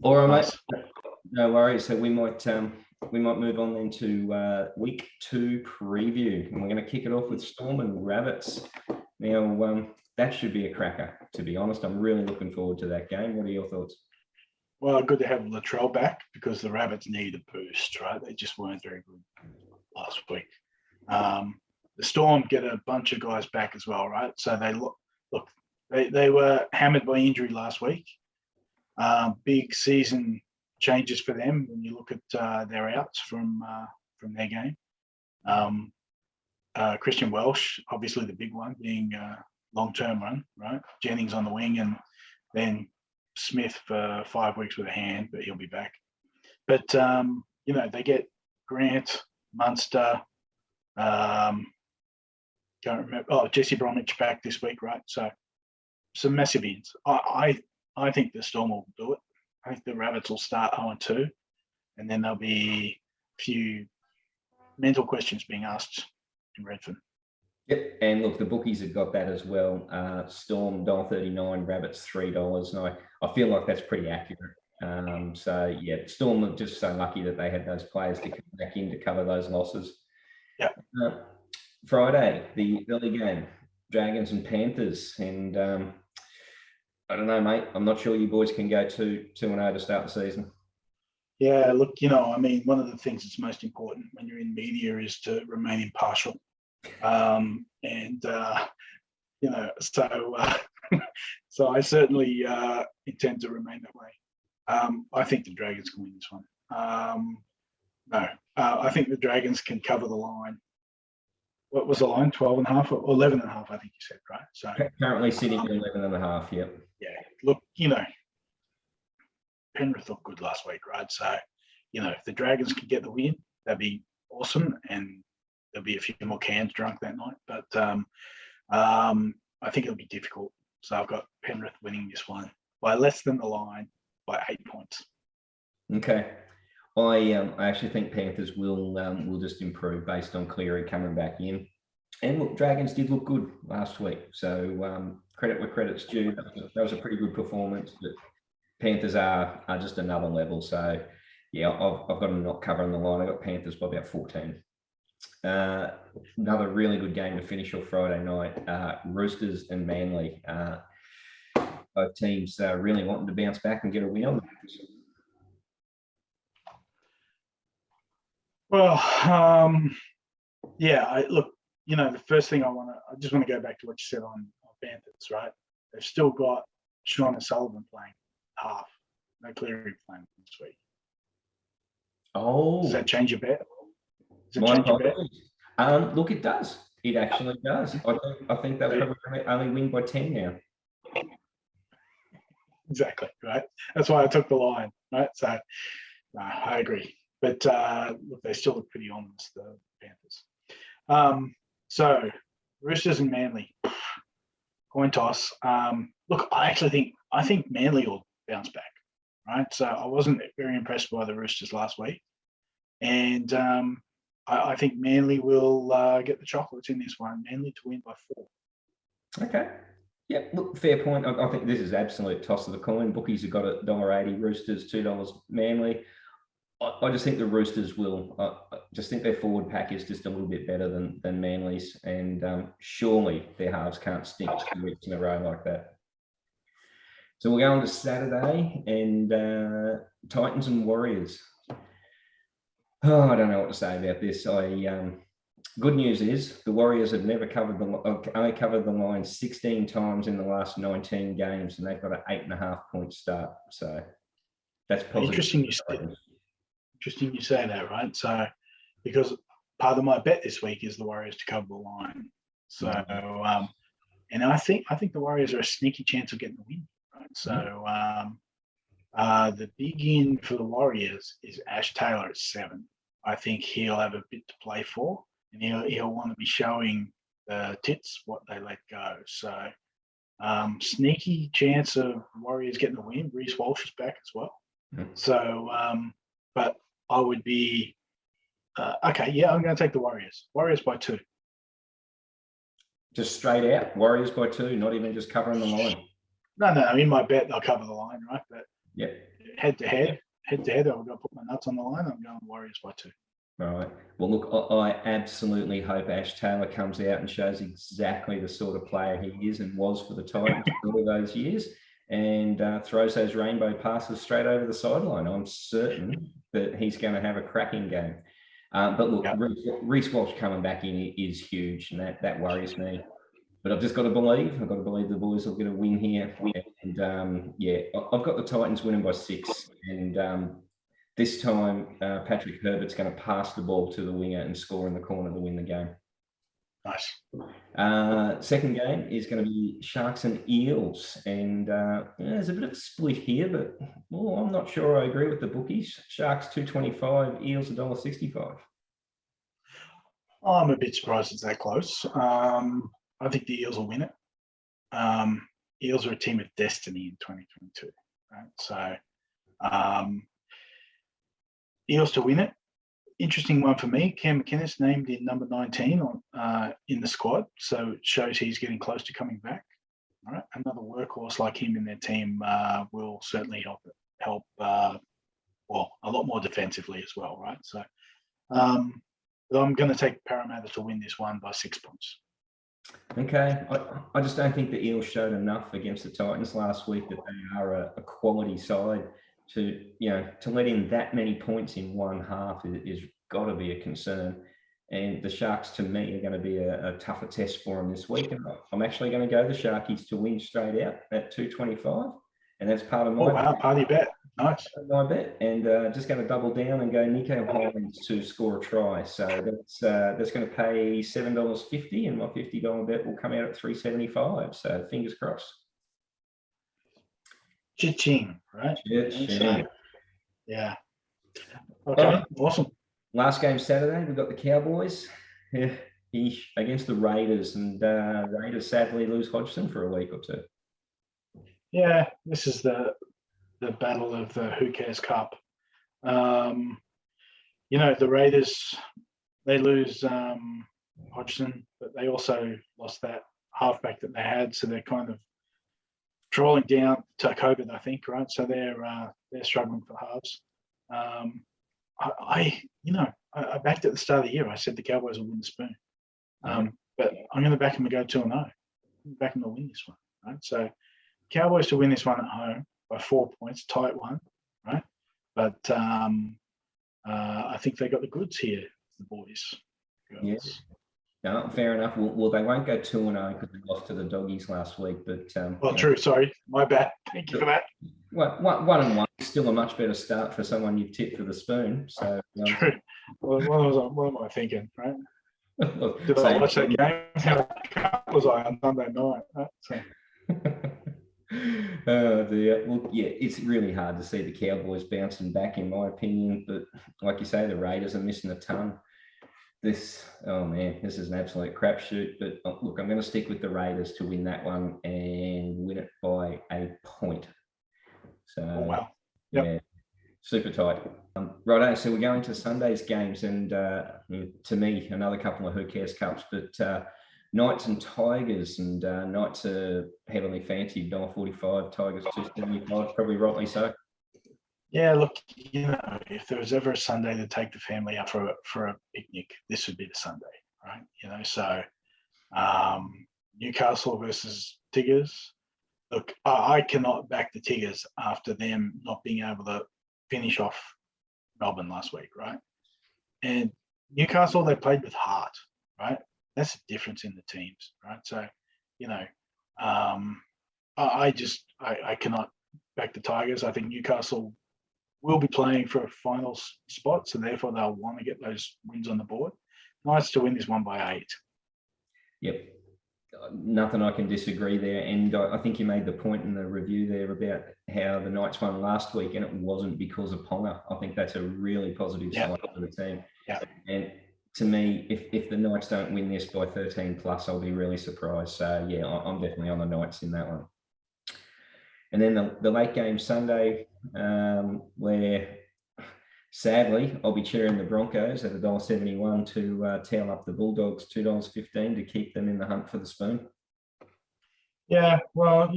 All right, Nice. mate. No worries. So we might move on then to week 2 preview, and we're going to kick it off with Storm and Rabbits. Now, that should be a cracker. To be honest, I'm really looking forward to that game. What are your thoughts? Well, good to have Latrell back because the Rabbits need a boost, right? They just weren't very good last week. The Storm get a bunch of guys back as well, right? So they were hammered by injury last week. Big season changes for them when you look at their outs from their game. Christian Welsh, obviously the big one, being long-term run, right? Jennings on the wing, and then Smith for 5 weeks with a hand, but he'll be back. But they get Grant, Munster, don't remember. Oh, Jesse Bromwich back this week, right? So some massive ins. I think the Storm will do it. I think the Rabbits will start 0-2, and then there'll be a few mental questions being asked in Redfern. Yep, and look, the bookies have got that as well. Storm $1.39, Rabbits $3, and I feel like that's pretty accurate. So yeah, Storm are just so lucky that they had those players to come back in to cover those losses. Yeah. Friday, the early game, Dragons and Panthers, and I don't know, mate. I'm not sure you boys can go 2-0 to start the season. Yeah, look, one of the things that's most important when you're in media is to remain impartial. So I certainly intend to remain that way. I think the Dragons can win this one. I think the Dragons can cover the line. What was the line? 12.5 or 11.5? I think you said, right? So currently sitting at 11.5. Yep. Yeah. Look, Penrith looked good last week, right? So, if the Dragons can get the win, that'd be awesome, and there'll be a few more cans drunk that night. But I think it'll be difficult. So I've got Penrith winning this one by less than the line, by 8 points. Okay. I actually think Panthers will just improve based on Cleary coming back in. And look, Dragons did look good last week. So credit where credit's due. That was a pretty good performance. But Panthers are just another level. So yeah, I've got them not covering the line. I've got Panthers by about 14. Another really good game to finish off Friday night. Roosters and Manly. Both teams really wanting to bounce back and get a win on them. Well, the first thing I just want to go back to what you said on Panthers, right? They've still got Sean O'Sullivan playing half. No Cleary playing this week. Oh. Does that change your bet? Look, it does. It actually does. I think they'll probably only win by 10 now. Exactly, right? That's why I took the line, right? So, I agree. But look, they still look pretty honest, the Panthers. So, Roosters and Manly, coin toss. Look, I think Manly will bounce back, right? So I wasn't very impressed by the Roosters last week, and I think Manly will get the chocolates in this one. Manly to win by 4. Okay. Yeah, look, fair point. I think this is absolute toss of the coin. Bookies have got $1.80, Roosters $2, Manly. I just think the Roosters will. I just think their forward pack is just a little bit better than Manly's, and surely their halves can't stink 2 weeks in a row like that. So we're going to Saturday, and Titans and Warriors. Oh, I don't know what to say about this. Good news is the Warriors have only covered the line 16 times in the last 19 games, and they've got an 8.5 point start. So that's positive. Interesting you say that, right? So because part of my bet this week is the Warriors to cover the line. So and I think the Warriors are a sneaky chance of getting the win, right? So the big in for the Warriors is Ash Taylor at 7. I think he'll have a bit to play for, and he'll want to be showing the tits what they let go. So sneaky chance of Warriors getting the win. Reece Walsh is back as well. So, but I would be okay. Yeah, I'm going to take the Warriors. Warriors by 2. Just straight out, Warriors by 2, not even just covering the line. No. In my bet, they'll cover the line, right? But yeah, head to head, I'm going to put my nuts on the line. I'm going Warriors by 2. All right. Well, look, I absolutely hope Ash Taylor comes out and shows exactly the sort of player he is and was for the Titans for all those years, and throws those rainbow passes straight over the sideline. I'm certain that he's going to have a cracking game. But look, Reece Walsh coming back in is huge, and that worries me. But I've just got to believe. I've got to believe the boys will get a win here. And I've got the Titans winning by 6. And this time, Patrick Herbert's going to pass the ball to the winger and score in the corner to win the game. Nice. Second game is going to be Sharks and Eels. And there's a bit of a split here, but I'm not sure I agree with the bookies. Sharks $2.25, Eels $1.65. I'm a bit surprised it's that close. I think the Eels will win it. Eels are a team of destiny in 2022. Right? So Eels to win it. Interesting one for me. Cam McInnes named in number 19 in the squad, so it shows he's getting close to coming back. All right, another workhorse like him in their team will certainly help. Well, a lot more defensively as well, right? So I'm going to take Parramatta to win this one by 6 points. Okay, I just don't think the Eels showed enough against the Titans last week that they are a quality side. To let in that many points in one half is got to be a concern. And the Sharks, to me, are going to be a tougher test for them this week. And I'm actually going to go the Sharkies to win straight out at 2.25, and that's part of my party bet. Nice. My bet, and just going to double down and go Nico Hines to score a try. So that's going to pay $7.50, and my $50 bet will come out at $3.75. So fingers crossed. Cha-ching, right? Cha-ching. Yeah. Okay, awesome. Last game Saturday, we've got the Cowboys against the Raiders, and Raiders sadly lose Hodgson for a week or two. Yeah, this is the battle of the Who Cares Cup. The Raiders, they lose Hodgson, but they also lost that halfback that they had, so they're kind of drawing down to COVID, I think, right? So they're struggling for halves. I backed at the start of the year. I said the Cowboys will win the spoon, but I'm going to back them to go 2-0. Back them to win this one, right? So Cowboys to win this one at home by 4 points, tight one, right? But I think they got the goods here, the boys. Girls. Yes. No, fair enough. Well, they won't go 2-0 because they lost to the Doggies last week. But true. Sorry, my bad. Thank you for that. 1-1 is still a much better start for someone you've tipped for the spoon. So true. Well, what am I thinking, right? Did I watch that game? How was I on Sunday night? Right? So. Well, yeah, it's really hard to see the Cowboys bouncing back, in my opinion. But like you say, the Raiders are missing a ton. This is an absolute crapshoot. But look, I'm going to stick with the Raiders to win that one and win it by a point. So, wow. Yeah, super tight. Righto, so we're going to Sunday's games, and to me, another couple of Who Cares Cups, but Knights and Tigers, and Knights are heavily fancied, $1.45, Tigers $2.75, probably rightly so. Yeah, look, if there was ever a Sunday to take the family out for a picnic, this would be the Sunday, right? So Newcastle versus Tigers. Look, I cannot back the Tigers after them not being able to finish off Melbourne last week, right? And Newcastle, they played with heart, right? That's the difference in the teams, right? So, I cannot back the Tigers. I think Newcastle will be playing for a final spot, so therefore they'll want to get those wins on the board. Nice to win this one by 8. Yep. Nothing I can disagree there. And I think you made the point in the review there about how the Knights won last week, and it wasn't because of Ponga. I think that's a really positive sign for the team. Yeah. And to me, if the Knights don't win this by 13 plus, I'll be really surprised. So, yeah, I'm definitely on the Knights in that one. And then the late game Sunday, where sadly I'll be cheering the Broncos at $1.71 to tail up the Bulldogs $2.15 to keep them in the hunt for the spoon. Yeah, well,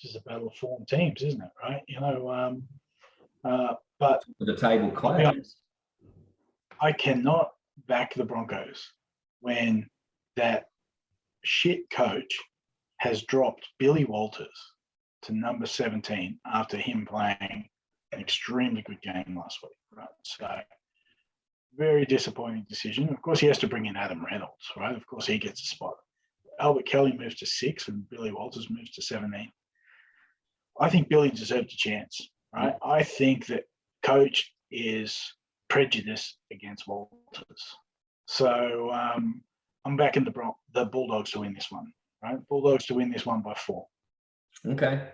just a battle of form teams, isn't it? Right? But The table I'll be clash. honest, I cannot back the Broncos when that shit coach has dropped Billy Walters to number 17 after him playing an extremely good game last week. Right? So very disappointing decision. Of course, he has to bring in Adam Reynolds, right? Of course, he gets a spot. Albert Kelly moves to 6 and Billy Walters moves to 17. I think Billy deserved a chance, right? I think that coach is prejudiced against Walters. So I'm backing the Bulldogs to win this one, right? Bulldogs to win this one by 4. Okay.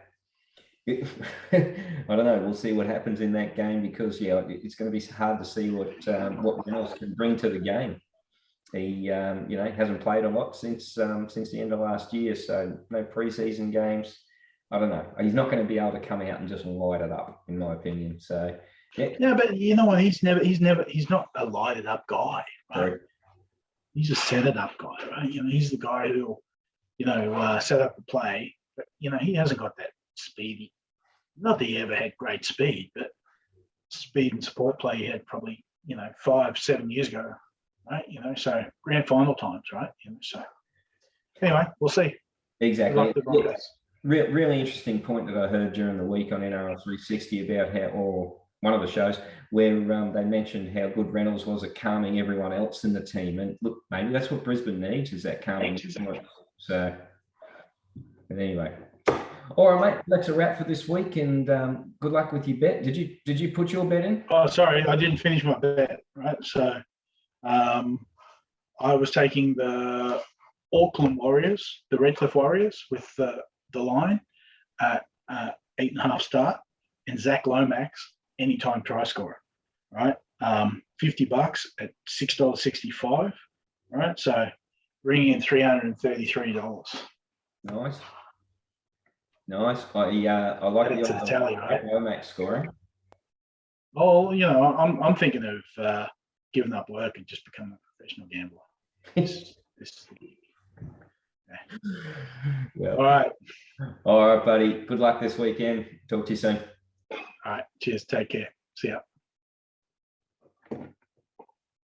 I don't know. We'll see what happens in that game because it's going to be hard to see what Reynolds can bring to the game. He hasn't played a lot since the end of last year, so no preseason games. I don't know. He's not going to be able to come out and just light it up, in my opinion. So yeah, but you know what? He's not a lighted up guy, right? Right. He's a set it up guy, right? He's the guy who, set up the play, but he hasn't got that speedy. Not that he ever had great speed, but speed and support play he had probably 5-7 years ago, right? So grand final times, right? So anyway, we'll see. Exactly. Really interesting point that I heard during the week on NRL 360 about one of the shows where they mentioned how good Reynolds was at calming everyone else in the team. And look, maybe that's what Brisbane needs, is that calming. Exactly. So, but anyway. All right, mate, that's a wrap for this week, and good luck with your bet. Did you put your bet in? Oh, sorry, I didn't finish my bet, right? So I was taking the Auckland Warriors, the Redcliffe Warriors, with the line at 8.5 start, and Zach Lomax anytime try scorer, right? $50 at $6.65, right? So bringing in $333. Nice. I like the tally, right? Lomax scoring. Oh, I'm thinking of giving up work and just becoming a professional gambler. Yeah. All right, buddy. Good luck this weekend. Talk to you soon. All right. Cheers. Take care. See ya.